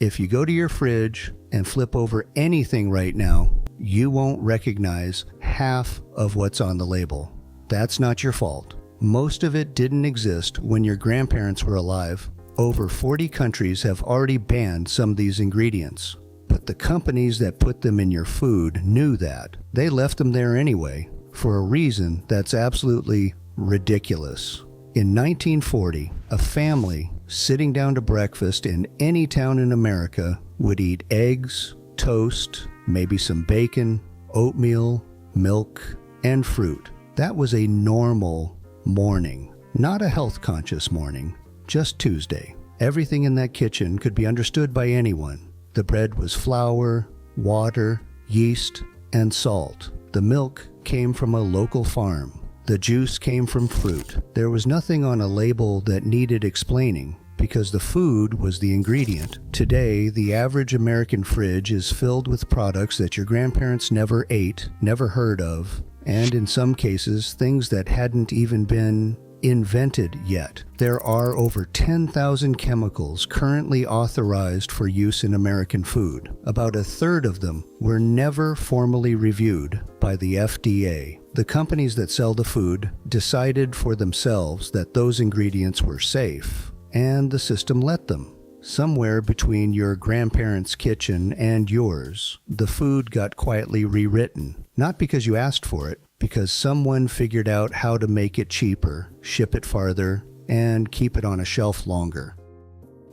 If you go to your fridge and flip over anything right now, you won't recognize half of what's on the label. That's not your fault. Most of it didn't exist when your grandparents were alive. Over 40 countries have already banned some of these ingredients. But the companies that put them in your food knew that. They left them there anyway, for a reason that's absolutely ridiculous. In 1940, a family sitting down to breakfast in any town in America would eat eggs, toast, maybe some bacon, oatmeal, milk, and fruit. That was a normal morning, not a health-conscious morning, just Tuesday. Everything in that kitchen could be understood by anyone. The bread was flour, water, yeast, and salt. The milk came from a local farm. The juice came from fruit. There was nothing on a label that needed explaining because the food was the ingredient. Today, the average American fridge is filled with products that your grandparents never ate, never heard of, and in some cases, things that hadn't even been invented yet. There are over 10,000 chemicals currently authorized for use in American food. About a third of them were never formally reviewed by the FDA. The companies that sell the food decided for themselves that those ingredients were safe, and the system let them. Somewhere between your grandparents' kitchen and yours, the food got quietly rewritten. Not because you asked for it, because someone figured out how to make it cheaper, ship it farther, and keep it on a shelf longer.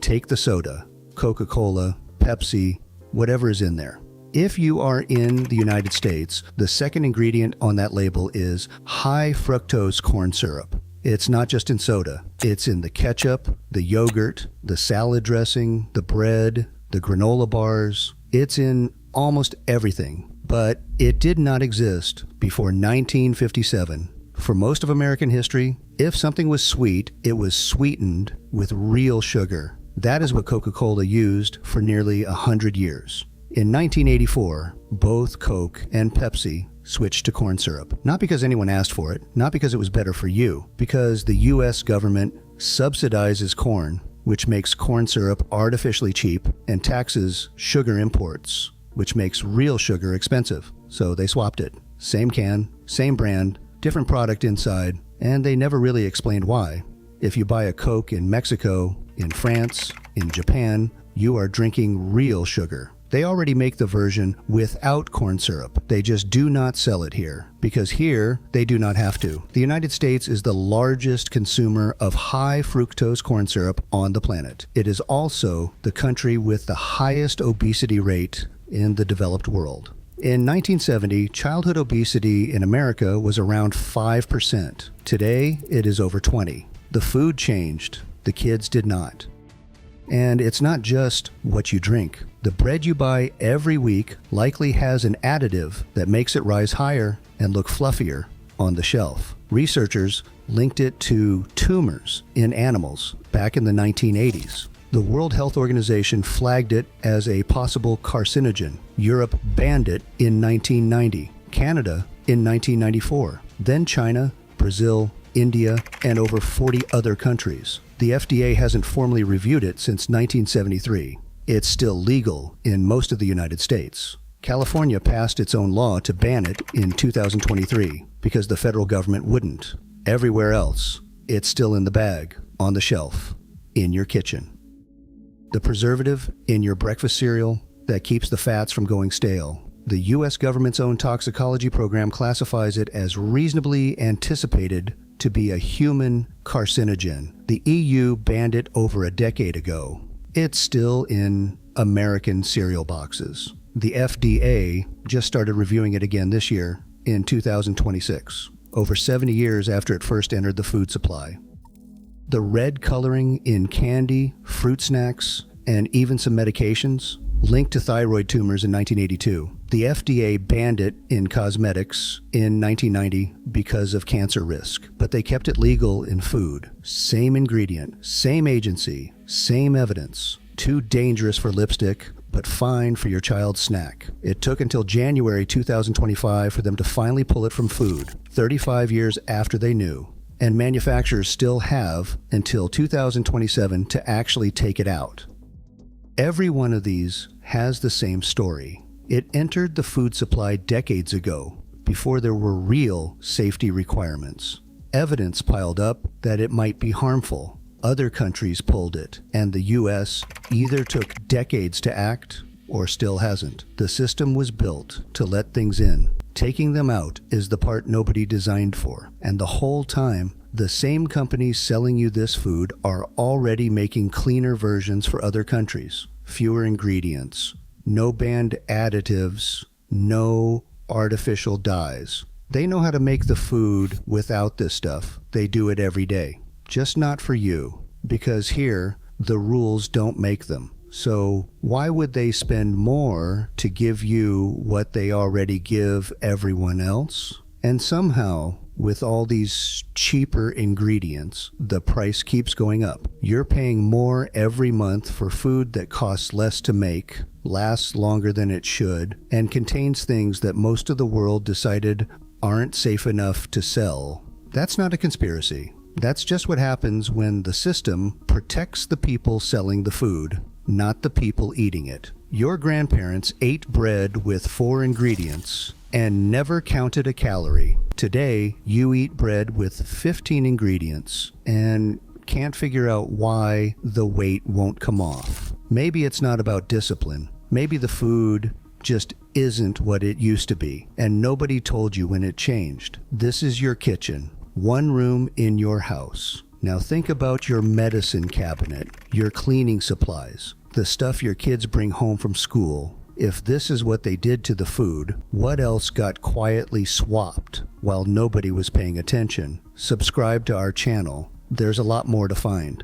Take the soda, Coca-Cola, Pepsi, whatever is in there. If you are in the United States, the second ingredient on that label is high fructose corn syrup. It's not just in soda. It's in the ketchup, the yogurt, the salad dressing, the bread, the granola bars. It's in almost everything. But it did not exist before 1957. For most of American history, if something was sweet, it was sweetened with real sugar. That is what Coca-Cola used for nearly 100 years. In 1984, both Coke and Pepsi switched to corn syrup. Not because anyone asked for it, not because it was better for you, because the U.S. government subsidizes corn, which makes corn syrup artificially cheap, and taxes sugar imports, which makes real sugar expensive. So they swapped it. Same can, same brand, different product inside, and they never really explained why. If you buy a Coke in Mexico, in France, in Japan, you are drinking real sugar. They already make the version without corn syrup. They just do not sell it here, because here they do not have to. The United States is the largest consumer of high fructose corn syrup on the planet. It is also the country with the highest obesity rate in the developed world. In 1970, childhood obesity in America was around 5%. Today, it is over 20%. The food changed. The kids did not. And it's not just what you drink. The bread you buy every week likely has an additive that makes it rise higher and look fluffier on the shelf. Researchers linked it to tumors in animals back in the 1980s. The World Health Organization flagged it as a possible carcinogen. Europe banned it in 1990, Canada in 1994, then China, Brazil, India, and over 40 other countries. The FDA hasn't formally reviewed it since 1973. It's still legal in most of the United States. California passed its own law to ban it in 2023 because the federal government wouldn't. Everywhere else, it's still in the bag, on the shelf, in your kitchen. The preservative in your breakfast cereal that keeps the fats from going stale. The U.S. government's own toxicology program classifies it as reasonably anticipated to be a human carcinogen. The EU banned it over a decade ago. It's still in American cereal boxes. The FDA just started reviewing it again this year in 2026, over 70 years after it first entered the food supply. The red coloring in candy, fruit snacks, and even some medications linked to thyroid tumors in 1982. The FDA banned it in cosmetics in 1990 because of cancer risk, but they kept it legal in food. Same ingredient, same agency, same evidence. Too dangerous for lipstick, but fine for your child's snack. It took until January 2025 for them to finally pull it from food, 35 years after they knew. And manufacturers still have until 2027 to actually take it out. Every one of these has the same story. It entered the food supply decades ago, before there were real safety requirements. Evidence piled up that it might be harmful. Other countries pulled it, and the US either took decades to act or still hasn't. The system was built to let things in. Taking them out is the part nobody designed for. And the whole time, the same companies selling you this food are already making cleaner versions for other countries. Fewer ingredients, no banned additives, no artificial dyes. They know how to make the food without this stuff. They do it every day. Just not for you, because here, the rules don't make them. So why would they spend more to give you what they already give everyone else? And somehow, with all these cheaper ingredients, the price keeps going up. You're paying more every month for food that costs less to make, lasts longer than it should, and contains things that most of the world decided aren't safe enough to sell. That's not a conspiracy. That's just what happens when the system protects the people selling the food, not the people eating it. Your grandparents ate bread with 4 ingredients and never counted a calorie. Today, you eat bread with 15 ingredients and can't figure out why the weight won't come off. Maybe it's not about discipline. Maybe the food just isn't what it used to be, and nobody told you when it changed. This is your kitchen. One room in your house. Now think about your medicine cabinet, your cleaning supplies, the stuff your kids bring home from school. If this is what they did to the food, what else got quietly swapped while nobody was paying attention? Subscribe to our channel. There's a lot more to find.